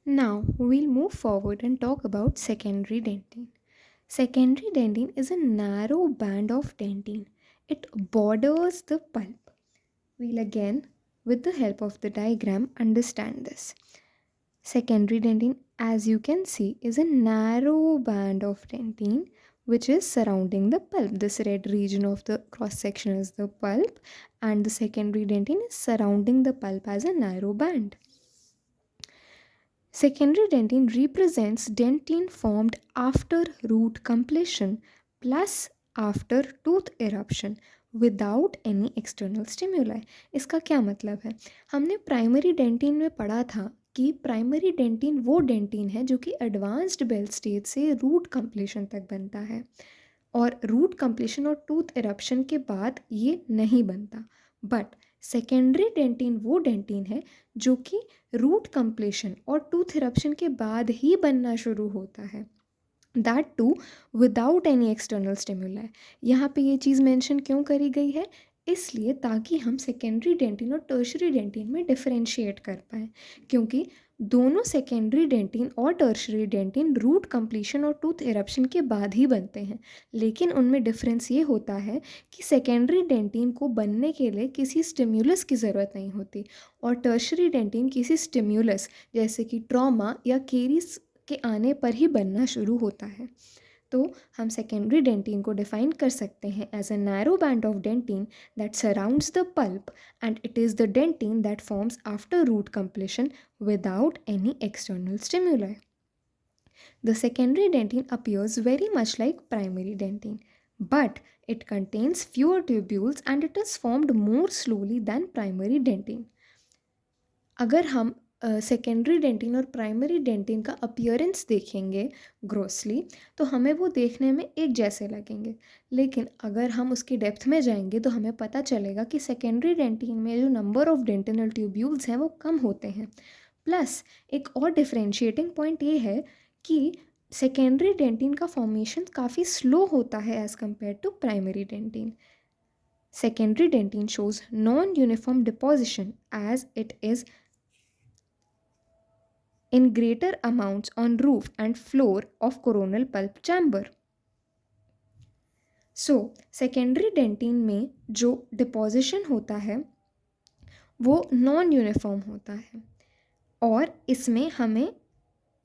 Now we'll move forward and talk about secondary dentin. Secondary dentin is a narrow band of dentin. It borders the pulp. We'll again, with the help of the diagram, understand this. Secondary dentin, as you can see, is a narrow band of dentin which is surrounding the pulp. This red region of the cross section is the pulp, and the secondary dentin is surrounding the pulp as a narrow band. Secondary dentin represents dentin formed after root completion plus after tooth eruption without any external stimuli. इसका क्या मतलब है? हमने primary dentin में पढ़ा था कि primary dentin वो डेंटिन है जो कि एडवांस्ड बेल स्टेज से रूट कंप्लीशन तक बनता है, और रूट कंप्लीशन और टूथ इरप्शन के बाद ये नहीं बनता. बट सेकेंडरी डेंटिन वो डेंटिन है जो कि रूट कंप्लीशन और टूथ इरप्शन के बाद ही बनना शुरू होता है, that too without any external stimuli. यहाँ पे ये चीज़ मेंशन क्यों करी गई है? इसलिए ताकि हम सेकेंडरी डेंटिन और टर्शरी डेंटिन में डिफरेंशिएट कर पाएँ, क्योंकि दोनों सेकेंडरी डेंटिन और टर्शरी डेंटिन रूट कंप्लीशन और टूथ इरप्शन के बाद ही बनते हैं. लेकिन उनमें डिफरेंस ये होता है कि सेकेंडरी डेंटिन को बनने के लिए किसी स्टिम्युलस की ज़रूरत नहीं होती, और टर्शरी डेंटिन किसी स्टिम्युलस जैसे कि ट्रॉमा या केरीज के आने पर ही बनना शुरू होता है. तो हम सेकेंडरी डेंटिन को डिफाइन कर सकते हैं as a narrow band of dentin that surrounds the pulp, and it is the dentin that forms after root completion without any external stimuli. The secondary dentin appears very much like primary dentin, but it contains fewer tubules and it is formed more slowly than primary dentin. अगर हम secondary dentin और primary dentin का appearance देखेंगे grossly, तो हमें वो देखने में एक जैसे लगेंगे. लेकिन अगर हम उसकी डेप्थ में जाएंगे तो हमें पता चलेगा कि सेकेंडरी डेंटिन में जो नंबर ऑफ डेंटिनल ट्यूब्यूल्स हैं वो कम होते हैं. प्लस एक और डिफरेंशिएटिंग पॉइंट ये है कि सेकेंडरी डेंटिन का फॉर्मेशन काफ़ी स्लो होता है as compared to primary dentin. Secondary dentin shows non-uniform deposition as it is in greater amounts on roof and floor of coronal pulp chamber. So, secondary dentin में जो deposition होता है वो non uniform होता है, और इसमें हमें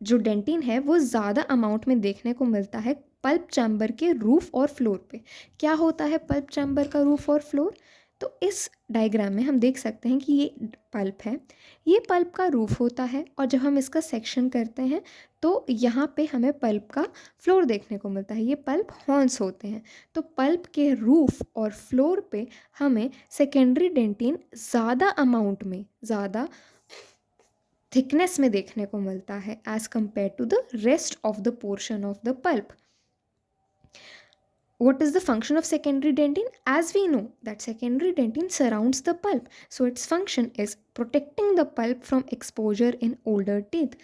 जो डेंटिन है वो ज़्यादा अमाउंट में देखने को मिलता है पल्प चैम्बर के रूफ और फ्लोर पे. क्या होता है पल्प चैम्बर का रूफ और फ्लोर? तो इस डायग्राम में हम देख सकते हैं कि ये पल्प है, ये पल्प का रूफ होता है, और जब हम इसका सेक्शन करते हैं तो यहाँ पे हमें पल्प का फ्लोर देखने को मिलता है. ये पल्प हॉर्न्स होते हैं. तो पल्प के रूफ और फ्लोर पे हमें सेकेंडरी डेंटिन ज़्यादा अमाउंट में, ज़्यादा थिकनेस में देखने को मिलता है as compared to the rest of the portion of the pulp. What is the function of secondary dentin? As we know that secondary dentin surrounds the pulp, so its function is protecting the pulp from exposure in older teeth.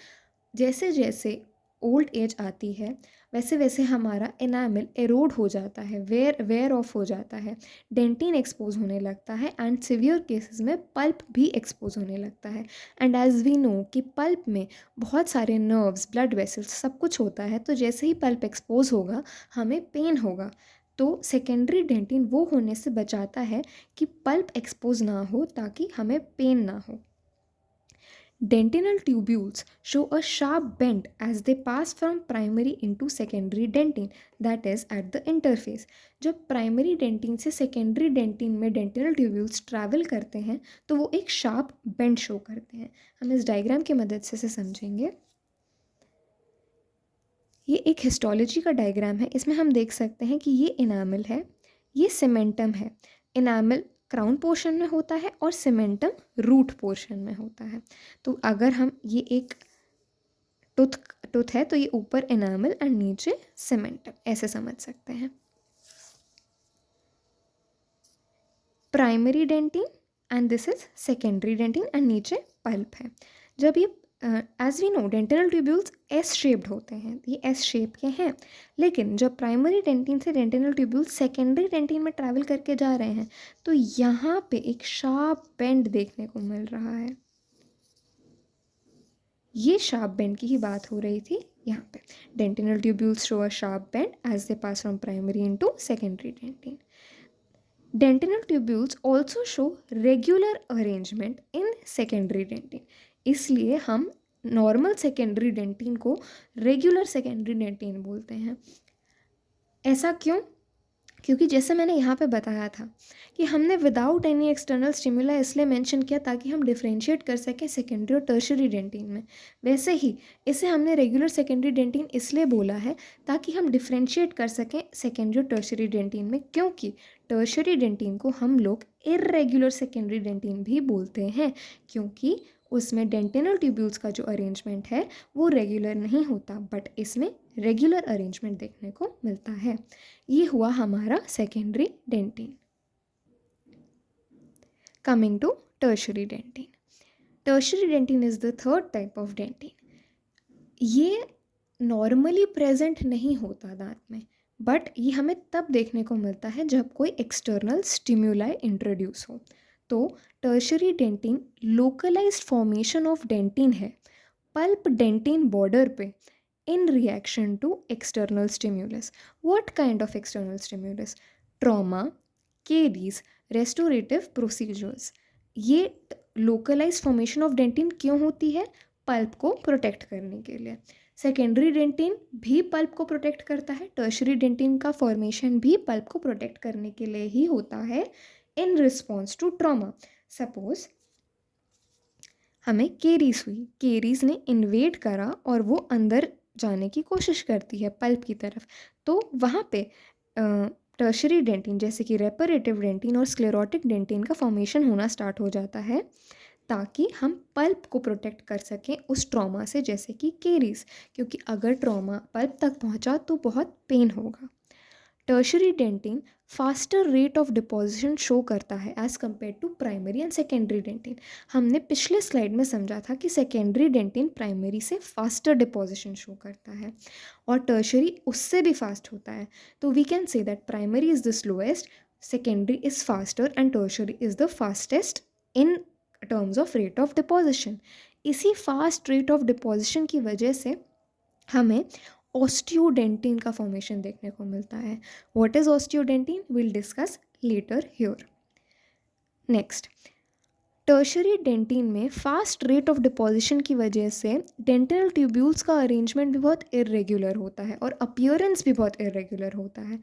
जैसे जैसे old age आती है वैसे वैसे हमारा enamel arrowed हो जाता है, वेयर ऑफ हो जाता है, डेंटिन एक्सपोज होने लगता है, एंड सिवियर केसेस में पल्प भी एक्सपोज होने लगता है. एंड एज वी नो कि पल्प में बहुत सारे नर्व्स, ब्लड वेसल्स, सब कुछ होता है, तो जैसे ही पल्प एक्सपोज होगा हमें पेन होगा. तो सेकेंडरी डेंटिन वो होने से बचाता है कि पल्प एक्सपोज ना हो ताकि हमें पेन ना हो. Dentinal tubules show a sharp bend as they pass from primary into secondary dentin, that is at the interface. जब प्राइमरी डेंटिन से सेकेंडरी डेंटिन में डेंटिनल ट्यूब्यूल्स ट्रैवल करते हैं तो वो एक शार्प बेंड शो करते हैं. हम इस डायग्राम की मदद से इसे समझेंगे. ये एक हिस्टोलॉजी का डायग्राम है. इसमें हम देख सकते हैं कि ये इनामल है, ये सीमेंटम है. इनामल क्राउन पोर्शन में होता है और सीमेंटम रूट पोर्शन में होता है. तो अगर हम ये एक टूथ है तो ये ऊपर इनामल एंड नीचे सीमेंटम, ऐसे समझ सकते हैं. Primary dentin and this is secondary dentin and नीचे पल्प है. जब ये as we know dentinal tubules S shaped होते हैं, ये एस शेप के हैं. लेकिन जब प्राइमरी डेंटिन से डेंटिनल ट्यूब्यूल्स सेकेंडरी डेंटिन में ट्रैवल करके जा रहे हैं तो यहाँ पे एक शार्प बेंड देखने को मिल रहा है. ये शार्प बेंड की ही बात हो रही थी यहाँ पे। Dentinal tubules show a sharp bend as they pass from primary into secondary dentin. Dentinal tubules also show regular arrangement in secondary dentin. इसलिए हम नॉर्मल सेकेंडरी डेंटिन को रेगुलर सेकेंडरी डेंटिन बोलते हैं. ऐसा क्यों? क्योंकि जैसे मैंने यहाँ पे बताया था कि हमने विदाउट एनी एक्सटर्नल स्टिमुला इसलिए मेंशन किया ताकि हम डिफ्रेंशिएट कर सकें सेकेंडरी और टर्शरी डेंटिन में. वैसे ही इसे हमने रेगुलर सेकेंडरी डेंटिन इसलिए बोला है ताकि हम डिफ्रेंशिएट कर सकें सेकेंडरी और टर्शरी डेंटिन में, क्योंकि टर्शरी डेंटिन को हम लोग इर्रेगुलर सेकेंडरी डेंटिन भी बोलते हैं, क्योंकि उसमें डेंटिनल ट्यूब्यूल्स का जो अरेंजमेंट है वो रेगुलर नहीं होता, बट इसमें रेगुलर अरेंजमेंट देखने को मिलता है. ये हुआ हमारा secondary dentin. Coming to tertiary dentin. Tertiary dentin is the third type of dentin. ये नॉर्मली प्रेजेंट नहीं होता दांत में, बट ये हमें तब देखने को मिलता है जब कोई एक्सटर्नल स्टिम्युलाई इंट्रोड्यूस हो. तो tertiary dentin localised formation of dentin है पल्प डेंटिन बॉर्डर पे in reaction to external stimulus. What kind of external stimulus? Trauma, caries, restorative procedures. ये localized formation of dentin क्यों होती है? पल्प को प्रोटेक्ट करने के लिए. सेकेंडरी डेंटिन भी पल्प को प्रोटेक्ट करता है. टर्शरी डेंटिन का फॉर्मेशन भी पल्प को प्रोटेक्ट करने के लिए ही होता है in response to trauma. Suppose हमें केरीज हुई, केरीज ने इन्वेड करा और वो अंदर जाने की कोशिश करती है पल्प की तरफ, तो वहाँ पे टर्शरी डेंटिन जैसे कि रेपरेटिव डेंटिन और स्क्लेरोटिक डेंटिन का फॉर्मेशन होना स्टार्ट हो जाता है ताकि हम पल्प को प्रोटेक्ट कर सकें उस ट्रॉमा से, जैसे कि केरीज, क्योंकि अगर ट्रॉमा पल्प तक पहुँचा तो बहुत पेन होगा. Tertiary dentin faster rate of deposition show करता है as compared to primary and secondary dentin. हमने पिछले स्लाइड में समझा था कि सेकेंडरी डेंटिन प्राइमरी से फास्टर डिपोजिशन शो करता है और टर्शरी उससे भी फास्ट होता है. तो we can say that primary is the slowest, secondary is faster and tertiary is the fastest in terms of rate of deposition. इसी फास्ट रेट ऑफ डिपोजिशन की वजह से हमें ऑस्टियोडेंटिन का फॉर्मेशन देखने को मिलता है. What is osteodentin? Will discuss later here. Next, tertiary dentin में फास्ट रेट ऑफ डिपोजिशन की वजह से डेंटिनल ट्यूब्यूल्स का अरेंजमेंट भी बहुत इरेगुलर होता है और अपीयरेंस भी बहुत इरेगुलर होता है.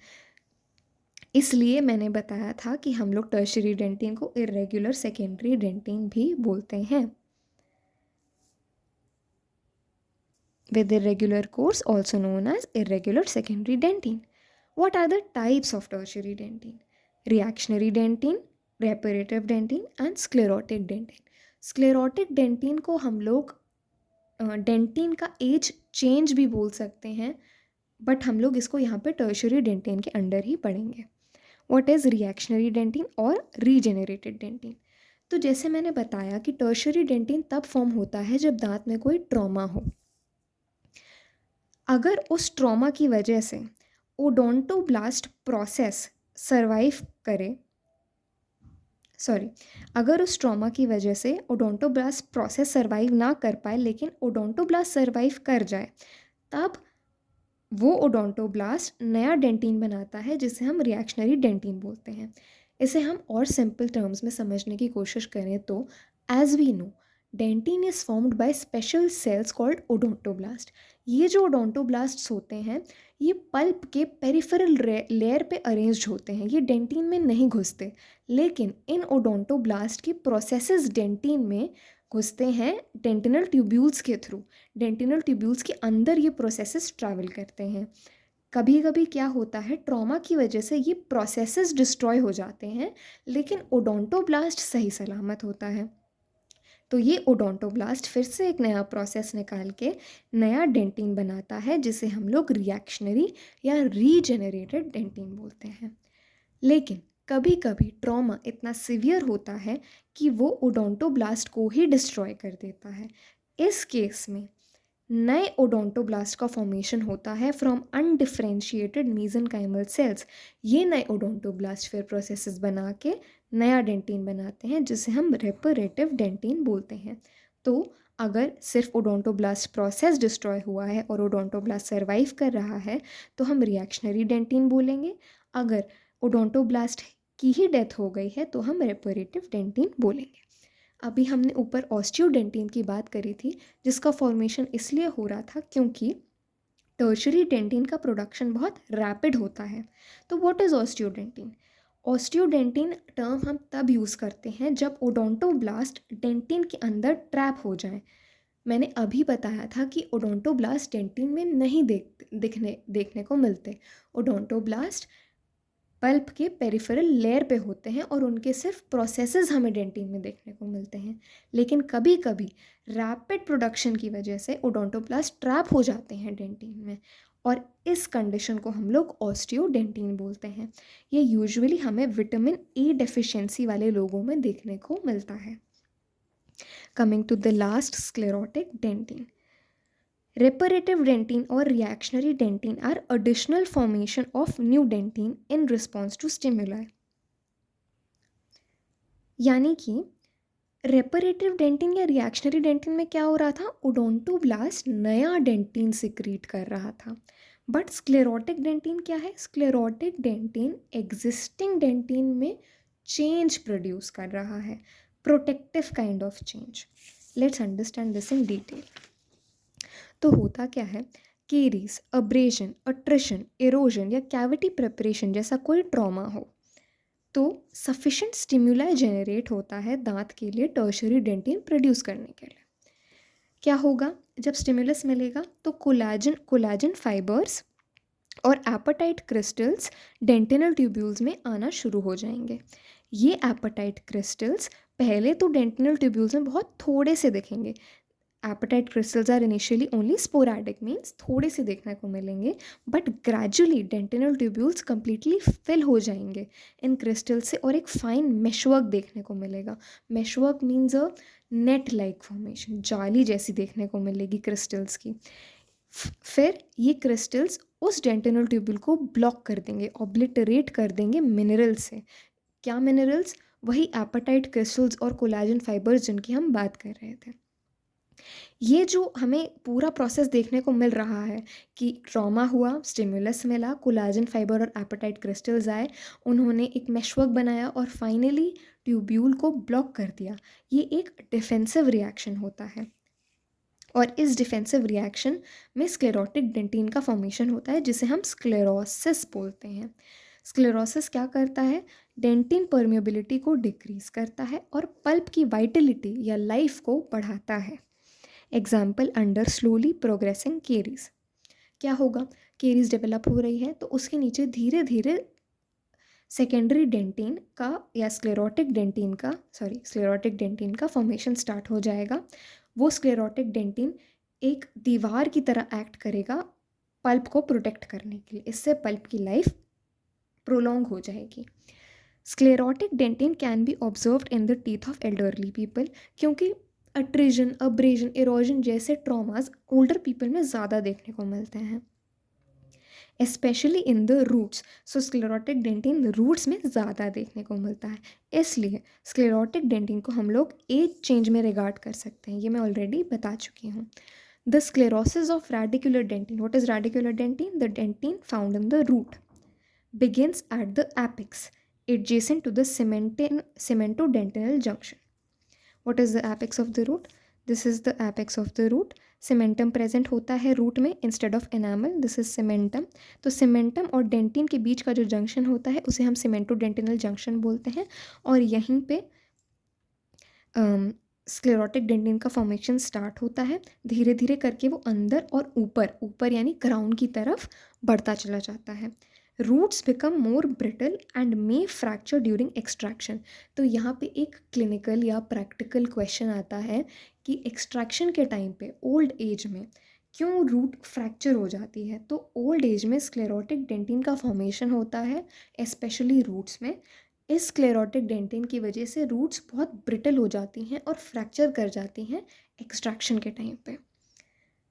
इसलिए मैंने बताया था कि हम लोग टर्शरी डेंटिन को इरेगुलर सेकेंडरी डेंटिन भी बोलते हैं. With irregular course also known as irregular secondary dentin. What are the types of tertiary dentin? Reactionary dentin, reparative dentin and sclerotic dentin. Sclerotic dentin को हम लोग डेंटिन का as change भी बोल सकते हैं, बट हम लोग इसको यहाँ पे टर्शरी डेंटिन के अंडर ही पढ़ेंगे. व्हाट इज़ रिएक्शनरी डेंटिन और रीजेनरेटेड डेंटिन? तो जैसे मैंने बताया कि टर्शरी डेंटिन तब फॉर्म होता है जब दांत में कोई ट्रॉमा हो. अगर उस ट्रॉमा की वजह से ओडोंटोब्लास्ट प्रोसेस सरवाइव करे, अगर उस ट्रॉमा की वजह से ओडोंटोब्लास्ट प्रोसेस सरवाइव ना कर पाए लेकिन ओडोंटोब्लास्ट सरवाइव कर जाए, तब वो ओडोंटोब्लास्ट नया डेंटिन बनाता है जिसे हम रिएक्शनरी डेंटिन बोलते हैं. इसे हम और सिंपल टर्म्स में समझने की कोशिश करें तो as we know dentin is formed by special cells called odontoblast. ये जो ओडोंटोब्लास्ट्स होते हैं ये पल्प के पेरिफेरल लेयर पे अरेंज्ड होते हैं, ये डेंटिन में नहीं घुसते, लेकिन इन ओडोंटोब्लास्ट की प्रोसेसेस डेंटिन में घुसते हैं डेंटिनल ट्यूब्यूल्स के थ्रू. डेंटिनल ट्यूब्यूल्स के अंदर ये प्रोसेसेस ट्रैवल करते हैं. कभी कभी क्या होता है, ट्रॉमा की वजह से ये प्रोसेसेस डिस्ट्रॉय हो जाते हैं लेकिन ओडोंटोब्लास्ट सही सलामत होता है. तो ये ओडोंटोब्लास्ट फिर से एक नया प्रोसेस निकाल के नया डेंटिन बनाता है जिसे हम लोग रिएक्शनरी या रीजेनरेटेड डेंटिन बोलते हैं. लेकिन कभी कभी ट्रॉमा इतना सिवियर होता है कि वो ओडोंटोब्लास्ट को ही डिस्ट्रॉय कर देता है. इस केस में नए ओडोंटोब्लास्ट का फॉर्मेशन होता है फ्रॉम अनडिफ्रेंशिएटेड मीजेनकाइमल सेल्स. ये नए ओडोंटोब्लास्ट फिर प्रोसेसेस बना के नया डेंटिन बनाते हैं जिसे हम रेपरेटिव डेंटिन बोलते हैं. तो अगर सिर्फ ओडोंटोब्लास्ट प्रोसेस डिस्ट्रॉय हुआ है और ओडोंटोब्लास्ट सर्वाइव कर रहा है तो हम रिएक्शनरी डेंटिन बोलेंगे। अगर ओडोंटोब्लास्ट की ही डेथ हो गई है तो हम रेपरेटिव डेंटिन बोलेंगे। अभी हमने ऊपर ऑस्टियोडेंटिन की बात करी थी, जिसका फॉर्मेशन इसलिए हो रहा था क्योंकि टर्शरी डेंटिन का प्रोडक्शन बहुत रैपिड होता है। तो व्हाट इज़ ऑस्टियोडेंटिन? ऑस्टियोडेंटिन टर्म हम तब यूज़ करते हैं जब ओडोंटोब्लास्ट डेंटिन के अंदर ट्रैप हो जाए। मैंने अभी बताया था कि ओडोंटोब्लास्ट डेंटिन में नहीं देखने को मिलते। ओडोंटोब्लास्ट पल्प के पेरिफेरल लेयर पे होते हैं और उनके सिर्फ प्रोसेसेस हमें डेंटिन में देखने को मिलते हैं। लेकिन कभी कभी रैपिड प्रोडक्शन की वजह से ओडोंटोब्लास्ट ट्रैप हो जाते हैं डेंटिन में, और इस कंडीशन को हम लोग ऑस्टियोडेंटिन बोलते हैं। ये यूजुअली हमें विटामिन ए डेफिशिएंसी वाले लोगों में देखने को मिलता है। Coming to the last, sclerotic dentin. Reparative dentin or reactionary dentin are additional formation of new dentin in response to stimuli. यानी कि रेपरेटिव डेंटिन या रिएक्शनरी डेंटिन में क्या हो रहा था, ओडोंटोब्लास्ट नया डेंटिन सिक्रीट कर रहा था। बट स्क्लेरोटिक डेंटिन क्या है? स्क्लेरोटिक डेंटिन एग्जिस्टिंग डेंटिन में चेंज प्रोड्यूस कर रहा है, protective kind of change. Let's understand this in detail. तो होता क्या है, केरीज, अब्रेशन, अट्रिशन, इरोजन या कैविटी प्रेपरेशन जैसा कोई ट्रॉमा हो तो सफिशेंट स्टिमुलाई जेनरेट होता है दांत के लिए टर्शरी डेंटिन प्रोड्यूस करने के लिए। क्या होगा जब स्टिमुलस मिलेगा? तो कोलाजन फाइबर्स और एपेटाइट क्रिस्टल्स डेंटिनल ट्यूब्यूल्स में आना शुरू हो जाएंगे। ये एपेटाइट क्रिस्टल्स पहले तो डेंटिनल ट्यूब्यूल्स में बहुत थोड़े से दिखेंगे। Apatite crystals are initially only sporadic, means थोड़े से देखने को मिलेंगे, but gradually dentinal tubules completely fill हो जाएंगे इन क्रिस्टल से और एक फाइन मेशवर्क देखने को मिलेगा। मेशवर्क मीन्स अ नेट लाइक फॉर्मेशन, जाली जैसी देखने को मिलेगी क्रिस्टल्स की। फिर ये क्रिस्टल्स उस डेंटिनल ट्यूब्यूल को ब्लॉक कर देंगे, ऑब्लिटरेट कर देंगे मिनरल से। क्या मिनरल्स? वही एपेटाइट क्रिस्टल्स और कोलाजन फाइबर्स जिनकी हम बात कर रहे थे। ये जो हमें पूरा प्रोसेस देखने को मिल रहा है कि ट्रॉमा हुआ, स्टिमुलस मिला, कोलाजन फाइबर और एपेटाइट क्रिस्टल्स आए, उन्होंने एक मेशवर्क बनाया और फाइनली ट्यूब्यूल को ब्लॉक कर दिया। ये एक डिफेंसिव रिएक्शन होता है और इस डिफेंसिव रिएक्शन में स्क्लेरोटिक डेंटिन का फॉर्मेशन होता है जिसे हम स्क्लेरोसिस बोलते हैं। स्क्लेरोसिस क्या करता है? डेंटिन परमिएबिलिटी को डिक्रीज करता है और पल्प की वाइटलिटी या लाइफ को बढ़ाता है। Example under slowly progressing caries. क्या होगा? केरीज डेवलप हो रही है तो उसके नीचे धीरे धीरे सेकेंडरी डेंटिन का या स्क्लेरोटिक डेंटिन का फॉर्मेशन स्टार्ट हो जाएगा। वो स्क्लेरोटिक डेंटिन एक दीवार की तरह एक्ट करेगा पल्प को प्रोटेक्ट करने के लिए। इससे पल्प की लाइफ प्रोलॉन्ग हो जाएगी। Sclerotic dentin can be observed in the teeth of elderly people, क्योंकि अट्रिजन, अब्रेजन, इरोजन जैसे ट्रॉमास ओल्डर पीपल में ज़्यादा देखने को मिलते हैं, specially in the roots. So sclerotic dentin roots में ज़्यादा देखने को मिलता है, इसलिए स्क्लेरोटिक डेंटिन को हम लोग एज चेंज में रिगार्ड कर सकते हैं। ये मैं ऑलरेडी बता चुकी हूँ। The sclerosis of radicular dentin. What is radicular dentin? The dentin found in the root begins at the apex adjacent to the cementodentinal junction. What is the apex of the root? This is the apex of the root. Cementum present होता है root में instead of enamel. This is cementum. तो cementum और dentin के बीच का जो junction होता है उसे हम cementodentinal junction बोलते हैं और यहीं पे स्क्लेरोटिक डेंटिन का फॉर्मेशन स्टार्ट होता है। धीरे धीरे करके वो अंदर और ऊपर यानी क्राउन की तरफ बढ़ता चला जाता है। Roots become more brittle and may fracture during extraction. तो यहाँ पे एक क्लिनिकल या प्रैक्टिकल क्वेश्चन आता है कि एक्सट्रैक्शन के टाइम पे ओल्ड एज में क्यों रूट फ्रैक्चर हो जाती है? तो ओल्ड एज में स्क्लेरोटिक डेंटिन का फॉर्मेशन होता है स्पेशली रूट्स में। इस स्क्लेरोटिक डेंटिन की वजह से रूट्स बहुत ब्रिटल हो जाती हैं और फ्रैक्चर कर जाती हैं एक्सट्रैक्शन के टाइम पे।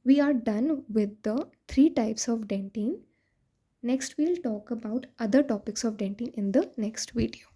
We are done with the 3 types of dentin. Next we'll talk about other topics of dentin in the next video.